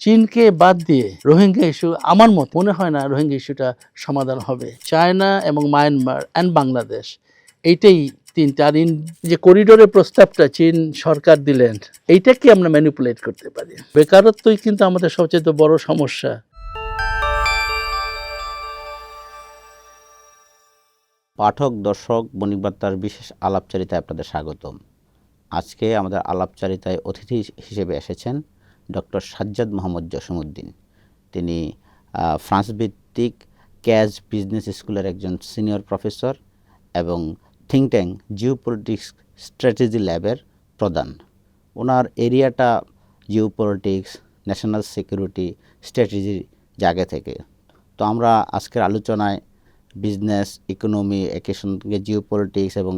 চীনকে বাদ দিয়ে রোহিঙ্গা ইস্যু আমার মনে হয় না রোহিঙ্গা ইস্যুটা সমাধান হবে। চায়না এবং মায়ানমার অ্যান্ড বাংলাদেশ, এইটাই তিনটা। আর যে করিডোরের প্রস্তাবটা চীন সরকার দিলেন, এইটা কি আমরা ম্যানিপুলেট করতে পারি? বেকারত্বই কিন্তু আমাদের সবচেয়ে বড় সমস্যা। পাঠক, দর্শক, বণিক বার্তার বিশেষ আলাপচারিতায় আপনাদের স্বাগতম। আজকে আমাদের আলাপচারিতায় অতিথি হিসেবে এসেছেন ডক্টর সাজ্জাদ মোহাম্মদ জসিমউদ্দিন। তিনি ফ্রান্স ভিত্তিক ক্যাজ বিজনেস স্কুলের একজন সিনিয়র প্রফেসর এবং থিঙ্ক ট্যাঙ্ক জিওপলিটিক্স স্ট্র্যাটেজি ল্যাবের প্রধান। ওনার এরিয়াটা জিওপলিটিক্স, ন্যাশনাল সিকিউরিটি, স্ট্র্যাটেজির জায়গা থেকে। তো আমরা আজকের আলোচনায় বিজনেস, ইকোনমি, একই সঙ্গে জিওপলিটিক্স এবং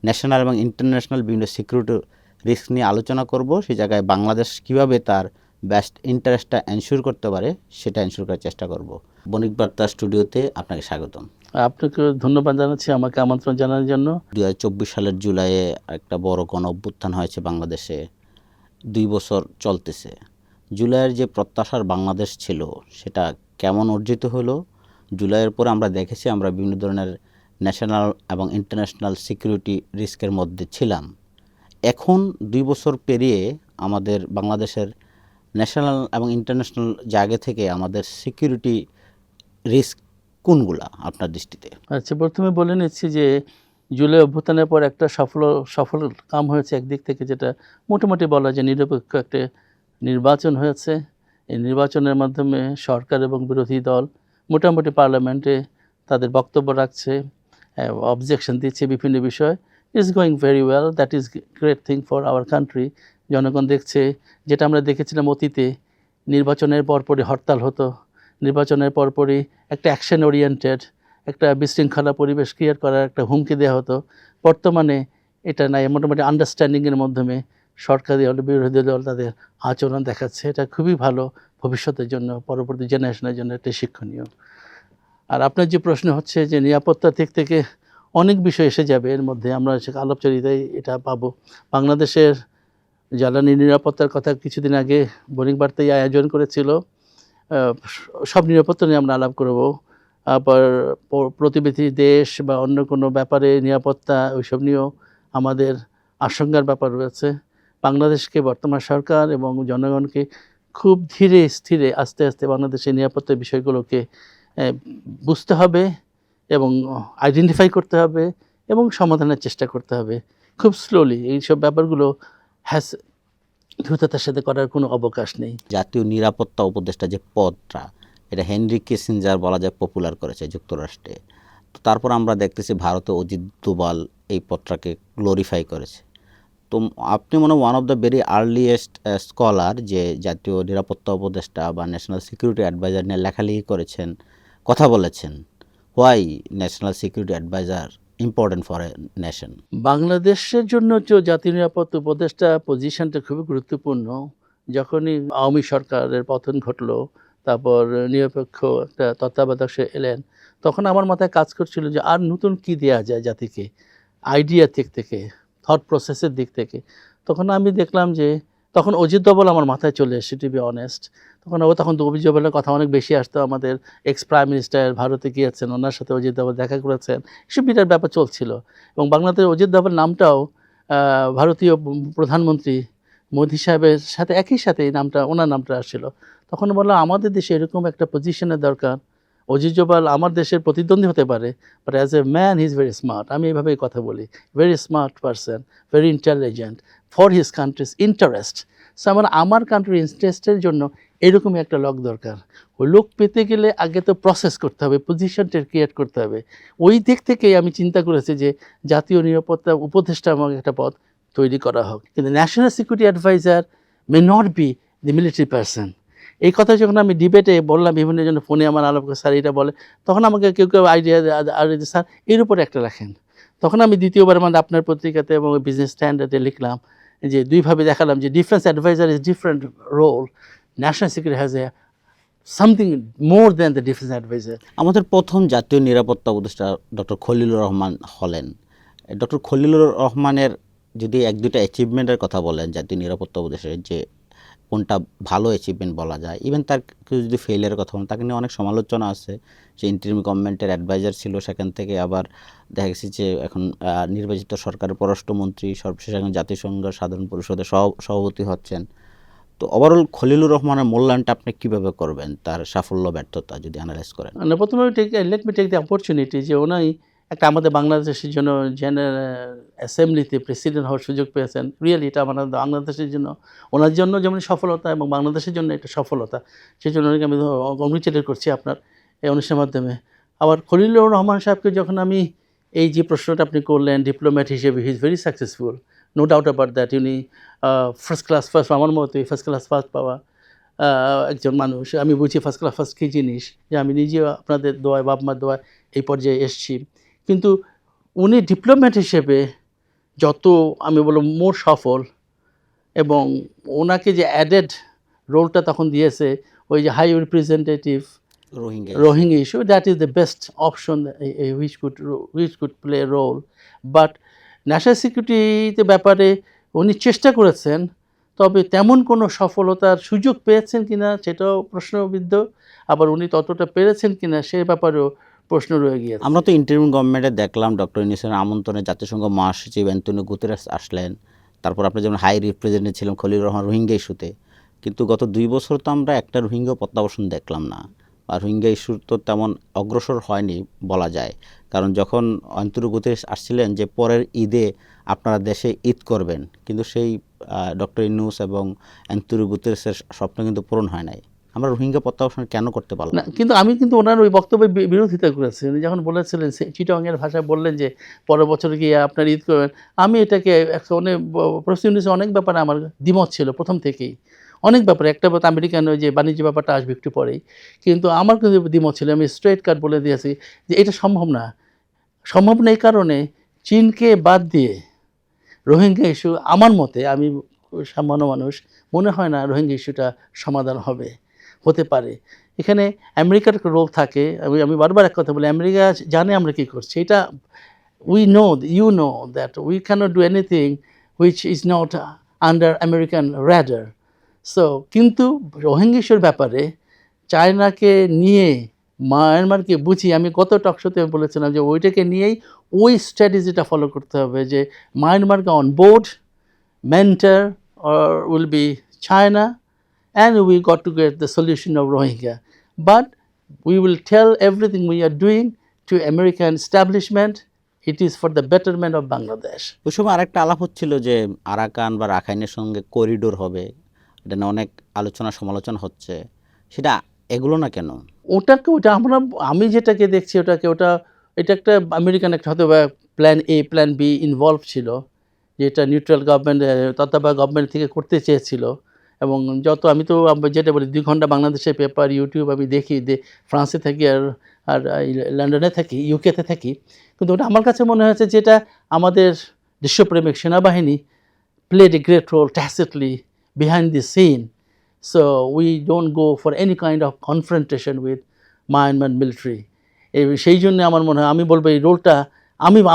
ন্যাশনাল এবং ইন্টারন্যাশনাল বিভিন্ন সিকিউরিটি রিস্ক নিয়ে আলোচনা করব। সেই জায়গায় বাংলাদেশ কীভাবে তার বেস্ট ইন্টারেস্টটা এনশিওর করতে পারে সেটা এনশিওর করার চেষ্টা করব। বণিক বার্তা স্টুডিওতে আপনাকে স্বাগতম। আপনাকে ধন্যবাদ জানাচ্ছি আমাকে আমন্ত্রণ জানানোর জন্য। 2024 সালের জুলাইয়ে একটা বড় গণ অভ্যুত্থান হয়েছে বাংলাদেশে। 2 বছর চলতেছে। জুলাইয়ের যে প্রত্যাশার বাংলাদেশ ছিল সেটা কেমন অর্জিত হলো? জুলাইয়ের পরে আমরা দেখেছি আমরা বিভিন্ন ধরনের ন্যাশনাল এবং ইন্টারন্যাশনাল সিকিউরিটি রিস্কের মধ্যে ছিলাম। এখন 2 বছর পেরিয়ে আমাদের বাংলাদেশের ন্যাশনাল এবং ইন্টারন্যাশনাল জায়গা থেকে আমাদের সিকিউরিটি রিস্ক কোনগুলা আপনার দৃষ্টিতে? আচ্ছা, প্রথমে বলে নিচ্ছি যে জুলাই অভ্যুত্থানের পর একটা সফল কাম হয়েছে একদিক থেকে, যেটা মোটামুটি বলা যায় নিরপেক্ষ একটা নির্বাচন হয়েছে। এই নির্বাচনের মাধ্যমে সরকার এবং বিরোধী দল মোটামুটি পার্লামেন্টে তাদের বক্তব্য রাখছে, অবজেকশন দিচ্ছে বিভিন্ন বিষয়। It's going very well, that is great thing for our country. জনগণ দেখছে, যেটা আমরা দেখেছিলাম অতীতে নির্বাচনের পরপরই হরতাল হতো, নির্বাচনের পরপরই একটা অ্যাকশন ওরিয়েন্টেড একটা বিশৃঙ্খলা পরিবেশ ক্রিয়েট করার একটা হুমকি দেওয়া হতো। বর্তমানে এটা নাই, মোটামুটি আন্ডারস্ট্যান্ডিংয়ের মাধ্যমে সরকারি দল, বিরোধী দল তাদের আচরণ দেখাচ্ছে। এটা খুবই ভালো, ভবিষ্যতের জন্য, পরবর্তী জেনারেশনের জন্য এটা শিক্ষণীয়। আর আপনার যে প্রশ্ন হচ্ছে যে নিরাপত্তার দিক থেকে অনেক বিষয় এসে যাবে এর মধ্যে, আমরা আলাপচারিতায় এটা পাবো। বাংলাদেশের জ্বালানি নিরাপত্তার কথা কিছুদিন আগে বণিক বার্তায় আয়োজন করেছিল। সব নিরাপত্তা নিয়ে আমরা আলাপ করব। আবার প্রতিবেশী দেশ বা অন্য কোনো ব্যাপারে নিরাপত্তা, ওইসব নিয়েও আমাদের আশঙ্কার ব্যাপার রয়েছে। বাংলাদেশকে বর্তমান সরকার এবং জনগণকে খুব ধীরে স্থিরে আস্তে আস্তে বাংলাদেশের নিরাপত্তার বিষয়গুলোকে বুঝতে হবে এবং আইডেন্টিফাই করতে হবে এবং সমাধানের চেষ্টা করতে হবে খুব স্লোলি। এইসব ব্যাপারগুলো দ্রুততার সাথে করার কোনো অবকাশ নেই। জাতীয় নিরাপত্তা উপদেষ্টা যে পদটা, এটা হেনরি কিসিঞ্জার বলা যায় পপুলার করেছে যুক্তরাষ্ট্রে। তো তারপর আমরা দেখতেছি ভারতে অজিত দোভাল এই পদটাকে গ্লোরিফাই করেছে। তো আপনি মনে হয় one of the very earliest scholar যে জাতীয় নিরাপত্তা উপদেষ্টা বা ন্যাশনাল সিকিউরিটি অ্যাডভাইজার নিয়ে লেখালেখি করেছেন, কথা বলেছেন। Why national security adviser important for a nation? বাংলাদেশের জন্য যে জাতীয় নিরাপত্তা উপদেষ্টা পজিশনটা খুবই গুরুত্বপূর্ণ। যখনই আওয়ামী সরকারের পতন ঘটলো, তারপর নিরপেক্ষ একটা তত্ত্বাবধায়ক সে এলেন, তখন আমার মাথায় কাজ করছিল যে আর নতুন কি দেওয়া যায় জাতিকে, আইডিয়ার দিক থেকে, থট প্রসেসের দিক থেকে। তখন আমি দেখলাম যে তখন অজিত দোভাল আমার মাথায় চলে এসেছে, টু বি অনেস্ট। তখন তো অজিত দোভালের কথা অনেক বেশি আসতো। আমাদের এক্স প্রাইম মিনিস্টার ভারতে গিয়েছেন, ওনার সাথে অজিত দোভাল দেখা করেছেন, এসব বিরাট ব্যাপার চলছিল। এবং বাংলাদেশের অজিত দোভাল নামটাও ভারতীয় প্রধানমন্ত্রী মোদি সাহেবের সাথে একই সাথে এই নামটা, ওনার নামটা আসছিল। তখন বললাম আমাদের দেশে এরকম একটা পজিশনের দরকার। অজিত দোভাল আমার দেশের প্রতিদ্বন্দ্বী হতে পারে, but as a man he is very smart. আমি এইভাবেই কথা বলি, very smart person, very intelligent for his countries interest. So আমার কান্ট্রির ইন্টারেস্টের জন্য এরকমই একটা লোক দরকার। ওই লোক পেতে গেলে আগে তো প্রসেস করতে হবে, পজিশনটা ক্রিয়েট করতে হবে। ওই দিক থেকেই আমি চিন্তা করেছি যে জাতীয় নিরাপত্তা উপদেষ্টা আমাকে একটা পদ তৈরি করা হোক। কিন্তু national security adviser may not be the military person. এই কথা যখন আমি ডিবেটে বললাম, বিভিন্ন জন ফোনে আমার আলাপ করে স্যার এটা বলে, তখন আমাকে কেউ কেউ আইডিয়া আর স্যার এর উপরে একটা রাখেন। তখন আমি দ্বিতীয়বার মানে আপনার পত্রিকাতে এবং বিজনেস স্ট্যান্ডার্ডে লিখলাম যে দুইভাবে দেখালাম যে defence adviser is different role, national security has a something more than the defence adviser. আমাদের প্রথম জাতীয় নিরাপত্তা উপদেষ্টা ডক্টর খলিলুর রহমান হলেন। ডক্টর খলিলুর রহমানের যদি এক দুইটা অ্যাচিভমেন্টের কথা বলেন জাতীয় নিরাপত্তা উপদেষ্টার, যে কোনটা ভালো অ্যাচিভমেন্ট বলা যায়। ইভেন তার কেউ যদি ফেইলিয়ারের কথা বলেন, তাকে নিয়ে অনেক সমালোচনা আছে। সে ইন্টারিম গভর্নমেন্টের অ্যাডভাইজার ছিল, সেখান থেকে আবার দেখা গেছে যে এখন নির্বাচিত সরকারের পররাষ্ট্রমন্ত্রী, সর্বশেষ এখন জাতিসংঘ সাধারণ পরিষদের সভাপতি হচ্ছেন। তো ওভারঅল খলিলুর রহমানের মূল্যায়নটা আপনি কীভাবে করবেন, তার সাফল্য ব্যর্থতা যদি অ্যানালাইজ করেন? না, প্রথমে let me take the opportunity যে ওনাই একটা আমাদের বাংলাদেশের জন্য অ্যাসেম্বলিতে প্রেসিডেন্ট হওয়ার সুযোগ পেয়েছেন। রিয়েলি এটা আমাদের বাংলাদেশের জন্য, ওনার জন্য যেমন সফলতা এবং বাংলাদেশের জন্য এটা সফলতা। সেই জন্য ওনাকে আমি কংগ্রেচুলেট করছি আপনার এই অনুষ্ঠানের মাধ্যমে। আবার খলিলুর রহমান সাহেবকে যখন আমি এই যে প্রশ্নটা আপনি করলেন, ডিপ্লোম্যাট হিসেবে he is very successful, no doubt about that. উনি ফার্স্ট ক্লাস ফার্স্ট, আমার মতোই ফার্স্ট ক্লাস ফার্স্ট পাওয়া একজন মানুষ। আমি বুঝি ফার্স্ট ক্লাস ফার্স্ট কী জিনিস, যে আমি নিজেও আপনাদের দোয়ায়, বাপ মার দোয়ায় এই পর্যায়ে এসেছি। কিন্তু উনি ডিপ্লোম্যাট হিসেবে যত আমি বলব মোর সফল, এবং ওনাকে যে অ্যাডেড রোলটা তখন দিয়েছে ওই যে high representative Rohingya issue, that is the best option which could play role. But national সিকিউরিটিতে ব্যাপারে উনি চেষ্টা করেছেন, তবে তেমন কোনো সফলতার সুযোগ পেয়েছেন কিনা সেটাও প্রশ্নবিদ্ধ। আবার উনি ততটা পেরেছেন কিনা সে ব্যাপারেও প্রশ্ন রয়ে গিয়েছে। আমরা তো ইন্টারিম গভর্নমেন্টে দেখলাম ডক্টর ইউনূসের আমন্ত্রণে জাতিসংঘ মহাসচিব অ্যান্টোনিও গুতেরেস আসলেন। তারপর আপনি যেমন হাই রিপ্রেজেন্টেটিভ ছিলেন খলিলুর রহমান রোহিঙ্গা ইস্যুতে। কিন্তু গত 2 বছর তো আমরা একটা রোহিঙ্গা প্রত্যাবাসন দেখলাম না, আর রোহিঙ্গা ইস্যু তো তেমন অগ্রসর হয়নি বলা যায়। কারণ যখন অ্যান্টোনিও গুতেরেস আসছিলেন যে পরের ঈদে আপনারা দেশে ঈদ করবেন, কিন্তু সেই ডক্টর ইউনূস এবং অ্যান্টোনিও গুতেরেসের স্বপ্ন কিন্তু পূরণ হয় নাই। আমরা রোহিঙ্গা প্রত্যাবাসন কেন করতে পারলাম না, কিন্তু আমি কিন্তু ওনার ওই বক্তব্যের বিরোধিতা করেছি। উনি যখন বলেছিলেন চিটংয়ের ভাষায় বললেন যে পরের বছর গিয়ে আপনার ঈদ করবেন, আমি এটাকে অনেক প্রসিডিউসে অনেক ব্যাপারে আমার দ্বিমত ছিল প্রথম থেকেই। অনেক ব্যাপারে, একটা ব্যাপার আমেরিকান ওই যে বাণিজ্য ব্যাপারটা আসবে একটু পরেই, কিন্তু আমার কিন্তু দ্বিমত ছিল। আমি স্ট্রেট কাট বলে দিয়েছি যে এটা সম্ভব না। সম্ভব না এই কারণে, চীনকে বাদ দিয়ে রোহিঙ্গা ইস্যু আমার মতে, আমি সামান্য মানুষ, মনে হয় না রোহিঙ্গা ইস্যুটা সমাধান হতে পারে। এখানে আমেরিকার একটা রোল থাকে। আমি বারবার এক কথা বলি, আমেরিকা জানে আমরা কী করছি। এটা we know, you know that we cannot do anything which is not under American radar. So কিন্তু রোহিঙ্গা ইস্যুর ব্যাপারে চায়নাকে নিয়ে মায়ানমারকে বুঝিয়ে, আমি গত টকশোতে বলেছিলাম যে ওইটাকে নিয়েই ওই স্ট্র্যাটেজিটা ফলো করতে হবে, যে মায়ানমারকে on board, mentor or will be China, and we got to get the solution of Rohingya. But we will tell everything we are doing to American establishment, it is for the betterment of Bangladesh. ওই সময় আরেকটা আলাপ হচ্ছিল যে Arakan বা রাখাইনের সঙ্গে corridor হবে, এটা নিয়ে অনেক আলোচনা সমালোচনা হচ্ছে, সেটা এগুলো না কেন? ওটা আমি যেটাকে দেখছি এটা একটা আমেরিকান একটা হয়তো plan A plan B involve ছিল, যেটা নিউট্রাল গভর্নমেন্ট তত্ত্বাবধায়ক গভর্নমেন্ট থেকে করতে চেয়েছিল। এবং আমি তো যেটা বলি 2 ঘন্টা বাংলাদেশের পেপার, ইউটিউব আমি দেখি, ফ্রান্সে থাকি আর লন্ডনে থাকি, ইউকেতে থাকি। কিন্তু ওটা আমার কাছে মনে হয়েছে যেটা আমাদের দেশপ্রেমিক সেনাবাহিনী played a great role tacitly behind the scene. So we don't go for any kind of confrontation with Myanmar military. সেই জন্য আমার মনে হয়, আমি বলবো এই রোলটা,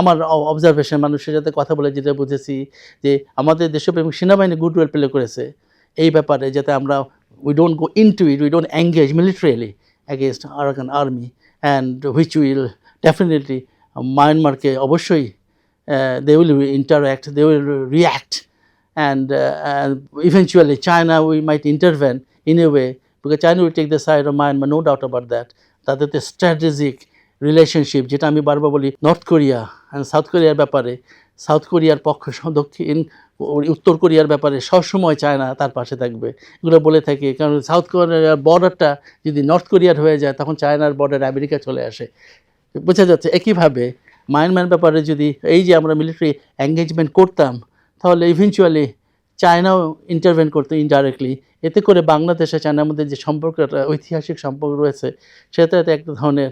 আমার অবজারভেশন, মানুষের সাথে কথা বলে যেটা বুঝেছি, যে আমাদের দেশপ্রেমিক সেনাবাহিনী গুড রোল প্লে করেছে এই ব্যাপারে, যাতে আমরা we don't go into it, we don't engage militarily against Arakan army, and which will definitely মায়ানমারকে অবশ্যই they will interact, they will react, and eventually China we might intervene in a way, because China will take the side of Myanmar, no doubt about that. তাদের তো strategic relationship, যেটা আমি বারবার বলি, north Korea and south কোরিয়ার ব্যাপারে, south কোরিয়ার পক্ষ উত্তর কোরিয়ার ব্যাপারে সবসময় চায়না তার পাশে থাকবে, এগুলো বলে থাকি। কারণ সাউথ কোরিয়ার বর্ডারটা যদি নর্থ কোরিয়ার হয়ে যায়, তখন চায়নার বর্ডার আমেরিকা চলে আসে, বোঝা যাচ্ছে। একইভাবে মায়ানমার ব্যাপারে যদি এই যে আমরা মিলিটারি এঙ্গেজমেন্ট করতাম, তাহলে ইভেনচুয়ালি চায়নাও ইন্টারভেন করতো ইনডাইরেক্টলি। এতে করে বাংলাদেশে চায়নার মধ্যে যে সম্পর্কটা, ঐতিহাসিক সম্পর্ক রয়েছে, সেটাতে একটা ধরনের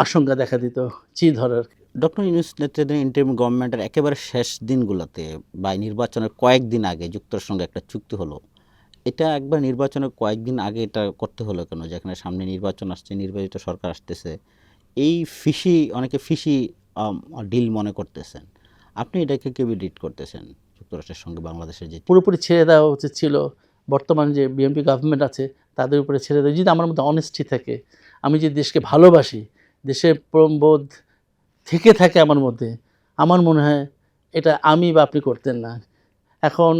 আশঙ্কা দেখা দিত চির ধরার। ডক্টর ইউনূস নেতৃত্বাধীন ইন্টারিম গভর্নমেন্টের একেবারে শেষ দিনগুলোতে বা নির্বাচনের কয়েকদিন আগে যুক্তরাষ্ট্রের সঙ্গে একটা চুক্তি হলো। এটা একবার নির্বাচনের কয়েকদিন আগে এটা করতে হলো কেন? যেখানে সামনে নির্বাচন আসছে, নির্বাচিত সরকার আসতেছে, এই অনেকে ফিশি ডিল মনে করতেছেন। আপনি এটাকে কিভাবে রিড করতেছেন? যুক্তরাষ্ট্রের সঙ্গে বাংলাদেশের যে পুরোপুরি ছেড়ে দেওয়া উচিত ছিল বর্তমান যে বিএনপি গভর্নমেন্ট আছে তাদের উপরে ছেড়ে দেয়। যদি আমার মধ্যে অনেস্টি থাকে, আমি যে দেশকে ভালোবাসি, দেশের বোধ থেকে থাকে আমার মধ্যে, আমার মনে হয় এটা আমি বা আপনি করতেন না। এখন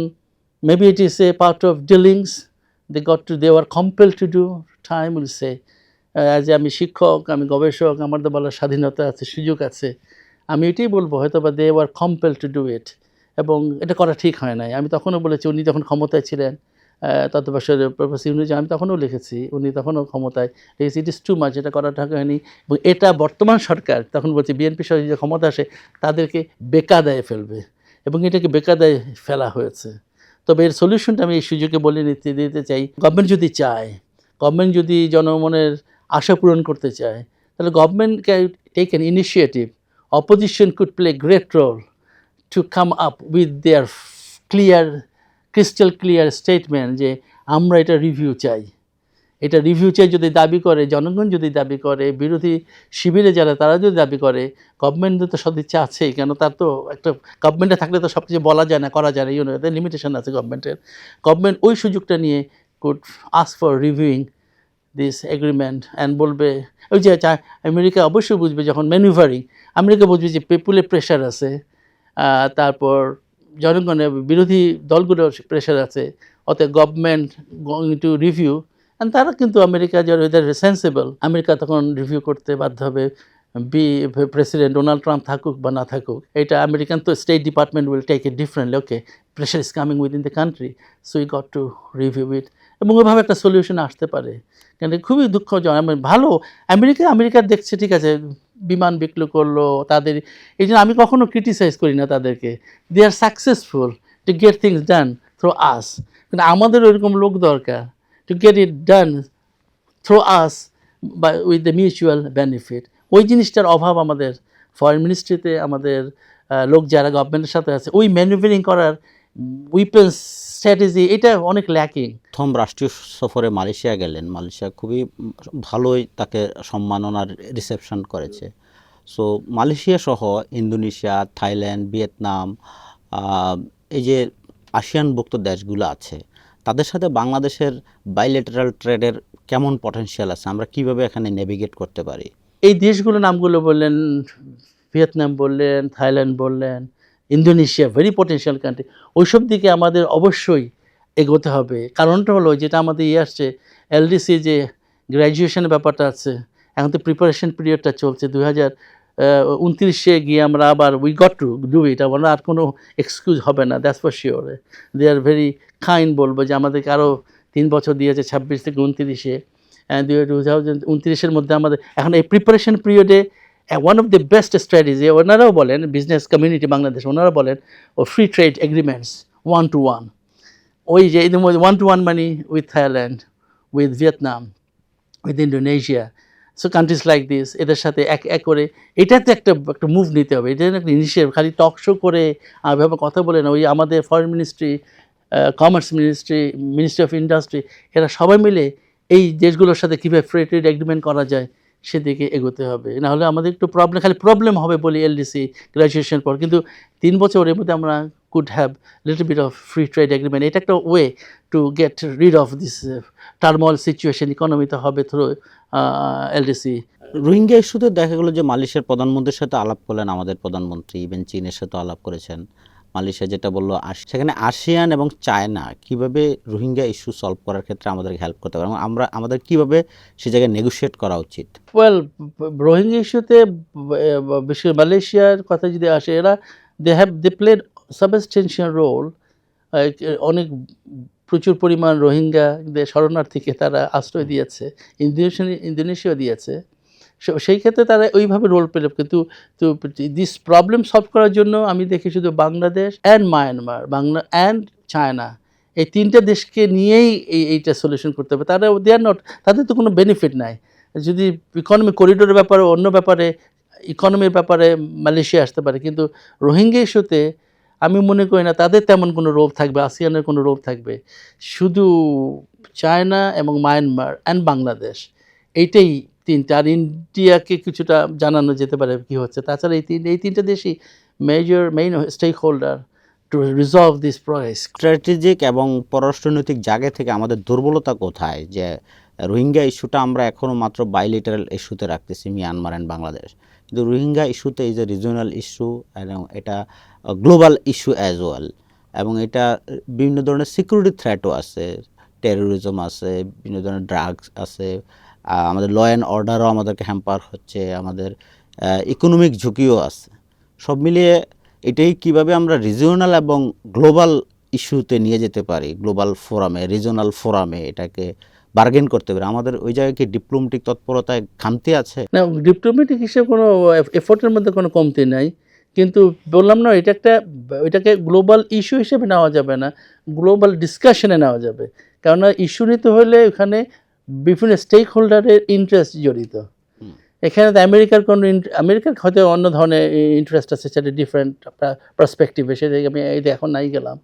maybe it is a part of dealings, they were compelled to do, time will say. As আমি শিক্ষক, আমি গবেষক, আমার তো বলার স্বাধীনতা আছে, সুযোগ আছে। আমি এটাই বলবো হয়তো বা they were compelled to do it, এবং এটা করা ঠিক হয় নাই। আমি তখনও বলেছি, উনি যখন ক্ষমতায় ছিলেন তত্ত্বাবধায়ক প্রফেসর ইউনূস, আমি তখনও লিখেছি, উনি তখনও ক্ষমতায় লিখেছি, ইট ইজ টু মাচ, এটা করা ঠিক হয়নি। এবং এটা বর্তমান সরকার, তখন বলছি বিএনপি সরকার যে ক্ষমতা আসে তাদেরকে বেকায়দায় ফেলবে, এবং এটাকে বেকায়দায় ফেলা হয়েছে। তবে এর সলিউশনটা আমি এই সুযোগে বলে দিতে চাই, গভর্নমেন্ট যদি চায়, গভর্নমেন্ট যদি জনগণের আশা পূরণ করতে চায়, তাহলে government can take an initiative, opposition could play great role to come up with their crystal clear statement যে আমরা এটা রিভিউ চাই। এটা রিভিউ চাই যদি দাবি করে, জনগণ যদি দাবি করে, বিরোধী শিবিরে যারা তারা যদি দাবি করে, গভর্নমেন্টের তো সদিচ্ছা আছেই, কেন তার তো একটা গভর্নমেন্টে থাকলে তো সব কিছু বলা যায় না, করা যায় না, এদের লিমিটেশন আছে গভর্নমেন্টের। গভর্নমেন্ট ওই সুযোগটা নিয়ে could ask for reviewing this agreement and বলবে, ওই যে আমেরিকা অবশ্যই বুঝবে যখন ম্যানুভারিং, আমেরিকা বুঝবে যে পিপুলের প্রেশার আছে, তারপর জনগণের বিরোধী দলগুলোর প্রেশার আছে, অতএব government going to review. And তারা কিন্তু আমেরিকা যারা সেন্সিবল, আমেরিকা তখন রিভিউ করতে বাধ্য হবে, প্রেসিডেন্ট ডোনাল্ড ট্রাম্প থাকুক বা না থাকুক। এটা আমেরিকান তো state department will take it differently, okay pressure is coming within the country, so we got to review it, এবং ওইভাবে একটা সলিউশন আসতে পারে। কেন খুবই দুঃখজনক, ভালো আমেরিকার দেখছে, ঠিক আছে বিমান বিক্রি করলো তাদের, এই জন্য আমি কখনো ক্রিটিসাইজ করি না তাদেরকে, they are successful to get things done through us, কিন্তু আমাদের ওইরকম লোক দরকার to get it done through us বা উইথ দ্য মিউচুয়াল বেনিফিট। ওই জিনিসটার অভাব আমাদের ফরেন মিনিস্ট্রিতে, আমাদের লোক যারা গভর্নমেন্টের সাথে আছে, ওই ম্যানুভারিং করার উইপেন্স স্ট্র্যাটেজি, এটা অনেক ল্যাকিং। প্রথম রাষ্ট্রীয় সফরে মালয়েশিয়া গেলেন, মালয়েশিয়া খুবই ভালোই তাকে সম্মাননার রিসেপশন করেছে। সো মালয়েশিয়া সহ ইন্দোনেশিয়া, থাইল্যান্ড, ভিয়েতনাম, এই যে আসিয়ানভুক্ত দেশগুলো আছে, তাদের সাথে বাংলাদেশের বাইলেটারাল ট্রেডের কেমন পটেনশিয়াল আছে, আমরা কিভাবে এখানে নেভিগেট করতে পারি? এই দেশগুলোর নামগুলো বললেন, ভিয়েতনাম বললেন, থাইল্যান্ড বললেন, ইন্দোনেশিয়া, ভেরি পটেনশিয়াল কান্ট্রি। ওইসব দিকে আমাদের অবশ্যই এগোতে হবে। কারণটা হলো যেটা আমাদের আসছে, এলডিসি যে গ্র্যাজুয়েশনের ব্যাপারটা আছে, এখন তো প্রিপারেশন পিরিয়ডটা চলছে, 2029 গিয়ে আমরা আবার we got to do it, আমরা আর কোনো এক্সকিউজ হবে না, that's for sure. They are very kind, বলবো যে আমাদেরকে আরও 3 বছর দিয়েছে, 26 থেকে 29, 2029 মধ্যে আমাদের এখন এই প্রিপারেশন পিরিয়ডে one of the best strategy, ওনারাও বলেন, বিজনেস কমিউনিটি বাংলাদেশ, ওনারা বলেন ও ফ্রি ট্রেড এগ্রিমেন্টস 1-to-1, ওই যে এদের মধ্যে 1-to-1 মানে with Thailand, with Vietnam, with Indonesia, so countries like this, এদের সাথে এক এক করে এটাতে একটা মুভ নিতে হবে। এটা একটা ইনিশিয়েটিভ, খালি টক শো করে ভাবে কথা বলে না। ওই আমাদের foreign ministry, commerce ministry, ministry of industry, এরা সবাই মিলে এই দেশগুলোর সাথে কীভাবে ফ্রি ট্রেড এগ্রিমেন্ট করা যায় সেদিকে এগোতে হবে। নাহলে আমাদের একটু খালি প্রবলেম হবে বলি এলডিসি গ্র্যাজুয়েশন পর, কিন্তু 3 বছরের মধ্যে আমরা could have little bit of free trade agreement. এটা একটা way to get rid of this turmoil situation, ইকোনমিতে হবে থ্রু এলডিসি। রোহিঙ্গা ইস্যুতে দেখা গেলো যে মালয়েশিয়ার প্রধানমন্ত্রীর সাথে আলাপ করলেন আমাদের প্রধানমন্ত্রী, ইভেন চীনের সাথে আলাপ করেছেন। মালয়েশিয়া যেটা বললো, সেখানে আসিয়ান এবং চায়না কিভাবে রোহিঙ্গা ইস্যু সলভ করার ক্ষেত্রে আমাদেরকে হেল্প করতে পারে, এবং আমাদের কিভাবে সে জায়গায় নেগোশিয়েট করা উচিত? ওয়েল, রোহিঙ্গা ইস্যুতে বিশেষ মালয়েশিয়ার কথা যদি আসে, এরা দে প্লেড সাবস্টেনশিয়াল রোল। অনেক প্রচুর পরিমাণ রোহিঙ্গাদের শরণার্থীকে তারা আশ্রয় দিয়েছে, ইন্দোনেশিয়া দিয়েছে। সেই ক্ষেত্রে তারা ওইভাবে রোল প্লে, কিন্তু দিস প্রবলেম সলভ করার জন্য আমি দেখি শুধু Bangladesh and Myanmar, and China, এই 3টে দেশকে নিয়েই এইটা সলিউশন করতে হবে। তারা দে আর নট, তাদের তো কোনো বেনিফিট নাই। যদি ইকোনমি করিডোরের ব্যাপারে, অন্য ব্যাপারে, ইকোনমির ব্যাপারে মালয়েশিয়া আসতে পারে, কিন্তু রোহিঙ্গা ইস্যুতে আমি মনে করি না তাদের তেমন কোনো রোল থাকবে, আসিয়ানের কোনো রোল থাকবে। শুধু চায়না এবং মায়ানমার অ্যান্ড বাংলাদেশ, এইটাই 3টে। আর ইন্ডিয়াকে কিছুটা জানানো যেতে পারে কী হচ্ছে। তাছাড়া এই 3টে দেশই main stakeholder. to resolve this price. Strategic এবং পররাষ্ট্রনৈতিক জায়গা থেকে আমাদের দুর্বলতা কোথায়, যে রোহিঙ্গা ইস্যুটা আমরা এখনও মাত্র বাইলেটারাল ইস্যুতে রাখতেছি মিয়ানমার অ্যান্ড বাংলাদেশ, কিন্তু রোহিঙ্গা ইস্যুতে ইজ এ রিজিওনাল ইস্যু এবং এটা গ্লোবাল ইস্যু অ্যাজ ওয়েল, এবং এটা বিভিন্ন ধরনের সিকিউরিটি থ্রেটও আছে, টেরোরিজম আছে, বিভিন্ন ধরনের ড্রাগস আছে, আমাদের ল অ্যান্ড অর্ডারও আমাদেরকে হ্যাম্পার হচ্ছে, আমাদের ইকোনমিক ঝুঁকিও আছে। সব মিলিয়ে এটাই কিভাবে আমরা রিজিওনাল এবং গ্লোবাল ইস্যুতে নিয়ে যেতে পারি, গ্লোবাল ফোরামে, রিজিওনাল ফোরামে এটাকে বার্গেন করতে পারি, আমাদের ওই জায়গায় কি ডিপ্লোম্যাটিক তৎপরতায় খামতি আছে? না, ডিপ্লোম্যাটিক হিসেবে কোনো এফোর্টের মধ্যে কোনো কমতি নাই, কিন্তু বললাম না এটাকে গ্লোবাল ইস্যু হিসেবে নেওয়া যাবে না, গ্লোবাল ডিসকাশনে নেওয়া যাবে। কেননা ইস্যু নিতে হলে এখানে বিভিন্ন স্টেক হোল্ডারের ইন্টারেস্ট জড়িত। এখানে তো আমেরিকার হয়তো অন্য ধরনের ইন্টারেস্ট আছে, সেটা ডিফারেন্ট পার্সপেক্টিভে, সেটা আমি এই এখন নাই গেলাম,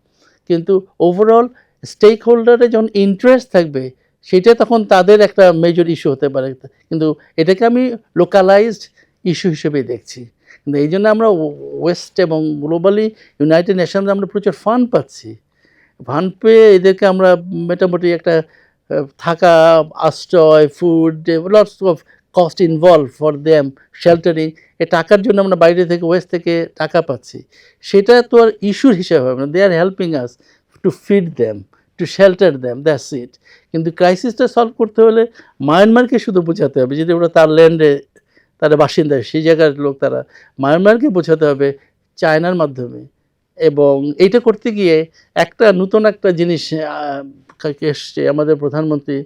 কিন্তু ওভারঅল স্টেক হোল্ডারের যখন ইন্টারেস্ট থাকবে সেটা তখন তাদের একটা মেজর ইস্যু হতে পারে, কিন্তু এটাকে আমি লোকালাইজড ইস্যু হিসেবেই দেখছি। কিন্তু এই জন্য আমরা ওয়েস্ট এবং গ্লোবালি ইউনাইটেড নেশনস আমরা প্রচুর ফান্ড পাচ্ছি, ফান্ড পেয়ে এদেরকে আমরা মোটামুটি একটা থাকা, আশ্রয়, food, lots of cost involve for them, sheltering, এই টাকার জন্য আমরা বাইরে থেকে ওয়েস্ট থেকে টাকা পাচ্ছি, সেটা তো আর ইস্যুর হিসাবে হবে না। They are helping us to feed them, to shelter them, that's it. কিন্তু ক্রাইসিসটা সলভ করতে হলে মায়ানমারকে শুধু বোঝাতে হবে, যদি ওরা তার ল্যান্ডে, তারা বাসিন্দা, সেই জায়গার লোক, তারা মায়ানমারকে বোঝাতে হবে চায়নার মাধ্যমে। এবং এইটা করতে গিয়ে নতুন একটা জিনিস এসছে, আমাদের প্রধানমন্ত্রী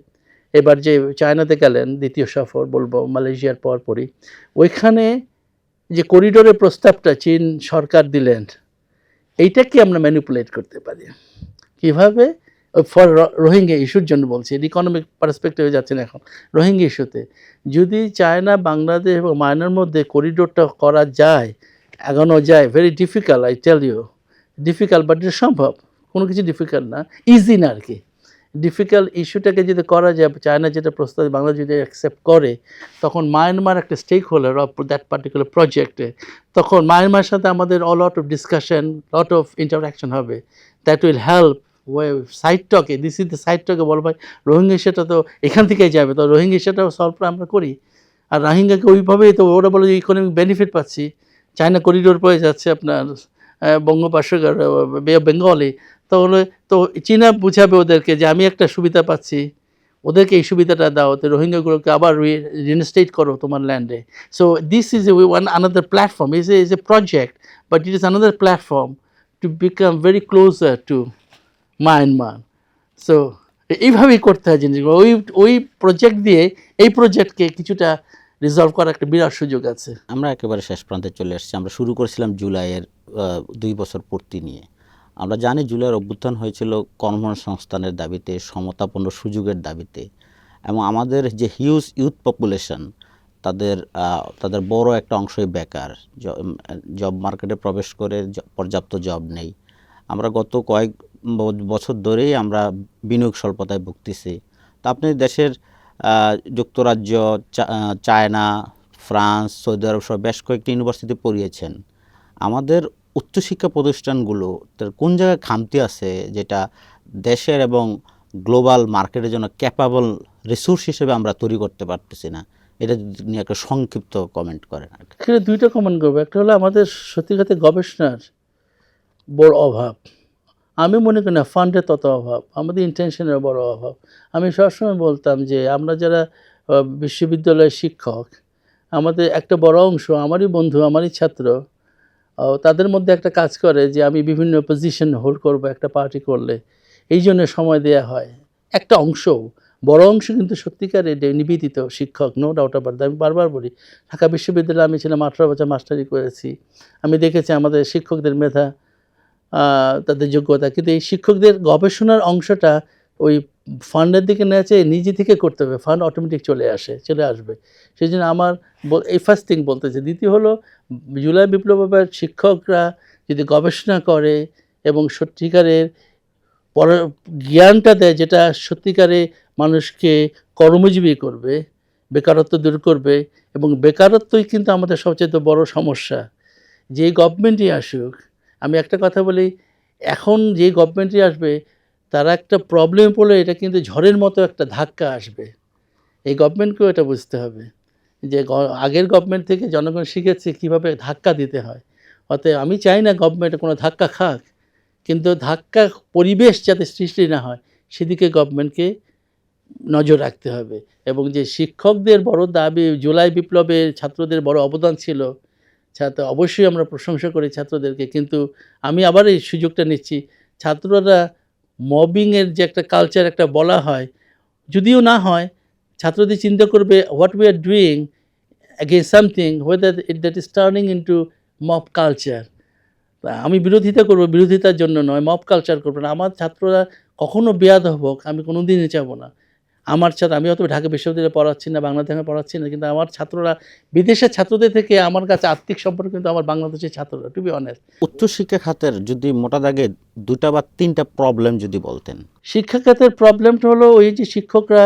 এবার যে চায়নাতে গেলেন, দ্বিতীয় সফর বলবো মালয়েশিয়ার পরপরই, ওইখানে যে করিডোরের প্রস্তাবটা চীন সরকার দিলেন, এইটাকে আমরা ম্যানিপুলেট করতে পারি কীভাবে, ফর রোহিঙ্গা ইস্যুর জন্য বলছি, ইকোনমিক পার্সপেক্টিভে যাচ্ছেন এখন রোহিঙ্গা ইস্যুতে। যদি চায়না, বাংলাদেশ এবং মায়ানমারের মধ্যে করিডোরটা করা যায়, এগোনো যায়, very difficult, I tell you, difficult, but এটা সম্ভব, কোনো কিছু ডিফিকাল্ট না, ইজি না আর কি। ডিফিকাল্ট ইস্যুটাকে যদি করা যায়, চায়না যেটা প্রস্তাব বাংলাদেশ যদি অ্যাকসেপ্ট করে, তখন মায়ানমার একটা stakeholder of that particular প্রজেক্টে, তখন মায়ানমারের সাথে আমাদের lot of discussion, lot of interaction হবে, দ্যাট উইল হেল্প। সাইড টকে, দিস ইজ দ্য সাইড টকে বল ভাই, রোহিঙ্গা সেটা তো এখান থেকেই যাবে, তো রোহিঙ্গা সেটাও সলভ আমরা করি। আর রোহিঙ্গাকে ওইভাবেই তো ওরা বলে যে ইকোনমিক বেনিফিট পাচ্ছি, চায়না করিডোর পেয়ে যাচ্ছে আপনার বঙ্গোপসাগর, বে অফ বেঙ্গলে, তাহলে তো চীনা বুঝাবে ওদেরকে যে আমি একটা সুবিধা পাচ্ছি, ওদেরকে এই সুবিধাটা দাও, তো রোহিঙ্গাগুলোকে আবার রিইনস্টেট করো তোমার ল্যান্ডে। So this is one another platform, is a project, but it is another platform to become very closer to Myanmar. So এইভাবেই করতে হয় জিনিসগুলো, ওই প্রজেক্ট দিয়ে এই প্রজেক্টকে কিছুটা রিজলভ করার একটা বিরাট সুযোগ আছে। আমরা একেবারে শেষ প্রান্তে চলে এসেছি। আমরা শুরু করেছিলাম জুলাইয়ের 2 বছর পূর্তি নিয়ে। আমরা জানি জুলাইয়ের অভ্যুত্থান হয়েছিল কর্মসংস্থানের দাবিতে, সমতাপূর্ণ সুযোগের দাবিতে, এবং আমাদের যে হিউজ ইউথ পপুলেশন, তাদের বড় একটা অংশই বেকার, জব মার্কেটে প্রবেশ করে পর্যাপ্ত জব নেই। আমরা গত কয়েক বছর ধরেই আমরা বিনিয়োগ স্বল্পতায় ভুগতেছি। তা আপনি দেশের যুক্তরাজ্য, চায়না, ফ্রান্স, সৌদি আরব সহ বেশ কয়েকটি ইউনিভার্সিটি পড়িয়েছেন। আমাদের উচ্চশিক্ষা প্রতিষ্ঠানগুলো কোন জায়গায় খামতি আছে, যেটা দেশের এবং গ্লোবাল মার্কেটের জন্য ক্যাপাবল রিসোর্স হিসেবে আমরা তৈরি করতে পারতেছি না? এটা নিয়ে একটা সংক্ষিপ্ত কমেন্ট করেন। এখানে দুইটা কমেন্ট করবো। একটা হলো আমাদের সত্যিকারের গবেষণার বড় অভাব, আমি মনে করি না ফান্ডের তত অভাব, আমাদের ইন্টেনশনের বড় অভাব। আমি সবসময় বলতাম যে আমরা যারা বিশ্ববিদ্যালয়ের শিক্ষক, আমাদের একটা বড় অংশ আমারই বন্ধু, আমারই ছাত্র, তাদের মধ্যে একটা কাজ করে যে আমি বিভিন্ন পজিশন হোল্ড করব একটা পার্টি করলে, এই জন্য সময় দেওয়া হয়। একটা অংশ, বড় অংশ কিন্তু সত্যিকারের নিবেদিত শিক্ষক, নো ডাউট অ্যাবাউট দ্যাট। আমি বারবার বলি, ঢাকা বিশ্ববিদ্যালয়ে আমি ছিলাম 18 বছর মাস্টারি করেছি, আমি দেখেছি আমাদের শিক্ষকদের মেধা, তাদের যোগ্যতা, কিন্তু এই শিক্ষকদের গবেষণার অংশটা ওই ফান্ডের দিকে না চেয়ে নিজে থেকে করতে হবে, ফান্ড অটোমেটিক চলে আসবে। সেই জন্য আমার এই ফার্স্ট থিং বলতেছে। দ্বিতীয় হলো, জুলাই বিপ্লবের শিক্ষকরা যদি গবেষণা করে এবং সত্যিকারের জ্ঞানটা দেয়, যেটা সত্যিকারে মানুষকে কর্মজীবী করবে, বেকারত্ব দূর করবে, এবং বেকারত্বই কিন্তু আমাদের সবচেয়ে বড় সমস্যা। যে গভর্নমেন্টই আসুক, আমি একটা কথা বলি, এখন যে গভর্নমেন্টই আসবে তারা একটা প্রবলেম পড়লে এটা কিন্তু ঝড়ের মতো একটা ধাক্কা আসবে। এই গভর্নমেন্টকেও এটা বুঝতে হবে যে আগের গভর্নমেন্ট থেকে জনগণ শিখেছে কীভাবে ধাক্কা দিতে হয়। অতএব আমি চাই না গভর্নমেন্ট কোনো ধাক্কা খাক, কিন্তু ধাক্কা পরিবেশ যাতে সৃষ্টি না হয় সেদিকে গভর্নমেন্টকে নজর রাখতে হবে। এবং যে শিক্ষকদের বড় দাবি, জুলাই বিপ্লবে ছাত্রদের বড় অবদান ছিল, অবশ্যই আমরা প্রশংসা করি ছাত্রদেরকে, কিন্তু আমি আবার এই সুযোগটা নিচ্ছি, ছাত্ররা মবিংয়ের যে একটা কালচার একটা বলা হয়, যদিও না হয়, ছাত্রদের চিন্তা করবে what we are doing against something whether that is turning into mob culture. আমি বিরোধিতা করব, বিরোধিতার জন্য নয়, মব কালচার করবো না। আমার ছাত্ররা কখনো বেয়াদব হোক আমি কোনো দিনই চাবো না। আমার ছাত্র, আমি হয়তো ঢাকা বিশ্ববিদ্যালয়ে পড়াচ্ছি না, বাংলাদেশে পড়াচ্ছি না, কিন্তু আমার ছাত্ররা বিদেশের ছাত্রদের থেকে আমার কাছে আত্মিক সম্পর্ক কিন্তু আমার বাংলাদেশের ছাত্ররা, টু বি অনেস্ট। উচ্চশিক্ষা খাতের যদি মোটা দাগে 2টা বা 3টা প্রবলেম যদি বলতেন। শিক্ষা খাতের প্রবলেমটা হলো ওই যে শিক্ষকরা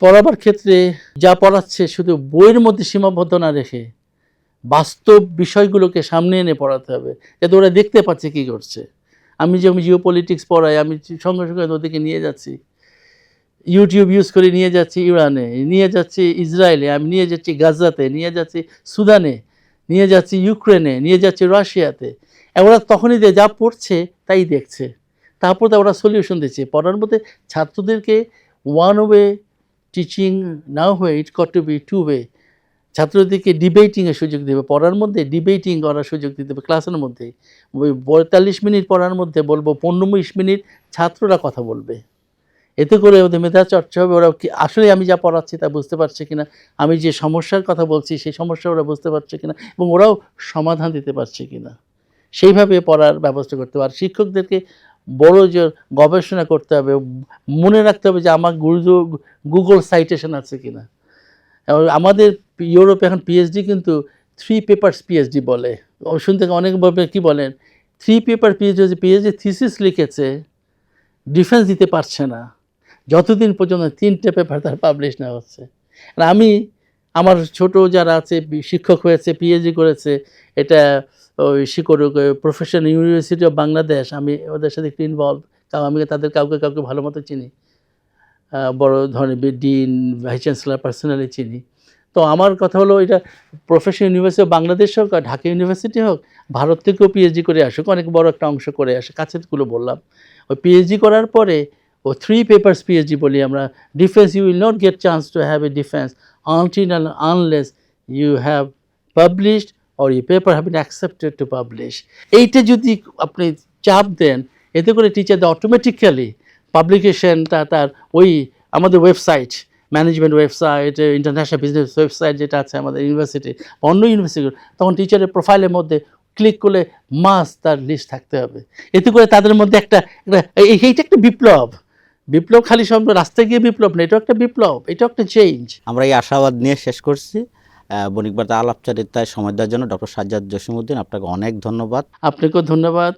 পড়াবার ক্ষেত্রে যা পড়াচ্ছে শুধু বইয়ের মধ্যে সীমাবদ্ধ না রেখে বাস্তব বিষয়গুলোকে সামনে এনে পড়াতে হবে, যাতে ওরা দেখতে পাচ্ছে কী করছে। আমি জিও পলিটিক্স পড়াই, আমি সঙ্গে সঙ্গে ওদেরকে নিয়ে যাচ্ছি, ইউটিউব ইউজ করে নিয়ে যাচ্ছি ইরানে, নিয়ে যাচ্ছি ইসরায়েলে, আমি নিয়ে যাচ্ছি গাজাতে, নিয়ে যাচ্ছি সুদানে, নিয়ে যাচ্ছি ইউক্রেনে, নিয়ে যাচ্ছি রাশিয়াতে। ওরা তখনই যা পড়ছে তাই দেখছে, তারপর তো ওরা সলিউশন দিচ্ছে। পড়ার মধ্যে ছাত্রদেরকে ওয়ান ওয়ে টিচিং না হয়ে it got to be two way. ছাত্রদেরকে ডিবেটিংয়ের সুযোগ দেবে, পড়ার মধ্যে ডিবেটিং করার সুযোগ দিতে হবে ক্লাসের মধ্যে। ওই 45 মিনিট পড়ার মধ্যে বলবো 15-20 মিনিট ছাত্ররা কথা বলবে, এতে করে ওদের মেধা চর্চা হবে। ওরা কি আসলে আমি যা পড়াচ্ছি তা বুঝতে পারছে কিনা, আমি যে সমস্যার কথা বলছি সেই সমস্যা ওরা বুঝতে পারছে কিনা, এবং ওরাও সমাধান দিতে পারছে কিনা, সেইভাবে পড়ার ব্যবস্থা করতে হবে। আর শিক্ষকদেরকে বড় যে গবেষণা করতে হবে, মনে রাখতে হবে যে আমার গুগল সাইটেশন আছে কিনা। আমাদের ইউরোপে এখন পিএইচডি কিন্তু 3 পেপার্স পিএইচডি বলে। শুনতে অনেকভাবে কী বলেন, 3 পেপার পিএইচডি, পিএইচডি থিসিস লিখেছে, ডিফেন্স দিতে পারছে না যতদিন পর্যন্ত 3টে পেপার তার পাবলিশ না হচ্ছে। আর আমি আমার ছোট যারা আছে শিক্ষক হয়েছে, পিএইচডি করেছে, এটা ওই প্রফেশনাল ইউনিভার্সিটি অফ বাংলাদেশ, আমি ওদের সাথে একটু ইনভলভ, কারণ আমি তাদের কাউকে ভালো মতো চিনি, বড় ধরনের ডিন, ভাইস চ্যান্সেলর পার্সোনালি চিনি। তো আমার কথা হলো, এটা প্রফেশনাল ইউনিভার্সিটি অফ বাংলাদেশ হোক আর ঢাকা ইউনিভার্সিটি হোক, ভারত থেকেও পিএইচডি করে আসুক, অনেক বড় একটা অংশ করে আসে, কাছেরগুলো বললাম। ওই পিএইচডি করার পরে ও 3 পেপার্স পিএইচডি বলি আমরা, defence, you will not get chance to have a defence until and unless you have published or you paper have been accepted to publish. এইটা যদি আপনি চাপ দেন, এতে করে টিচারদের অটোমেটিক্যালি পাবলিকেশনটা তার ওই আমাদের website, management website, international business website যেটা আছে আমাদের ইউনিভার্সিটি, অন্য ইউনিভার্সিটি, তখন টিচারের প্রোফাইলের মধ্যে ক্লিক করলে তার লিস্ট থাকতে হবে। এতে করে তাদের মধ্যে এইটা একটা বিপ্লব। খালি সব রাস্তায় গিয়ে বিপ্লব না, এটাও একটা বিপ্লব, এটাও একটা চেঞ্জ। আমরা এই আশাবাদ নিয়ে শেষ করছি। বণিক বার্তা আলাপচারিতায় সময় দেওয়ার জন্য ডক্টর সাজ্জাদ জসিমউদ্দিন, আপনাকে অনেক ধন্যবাদ। আপনাকেও ধন্যবাদ।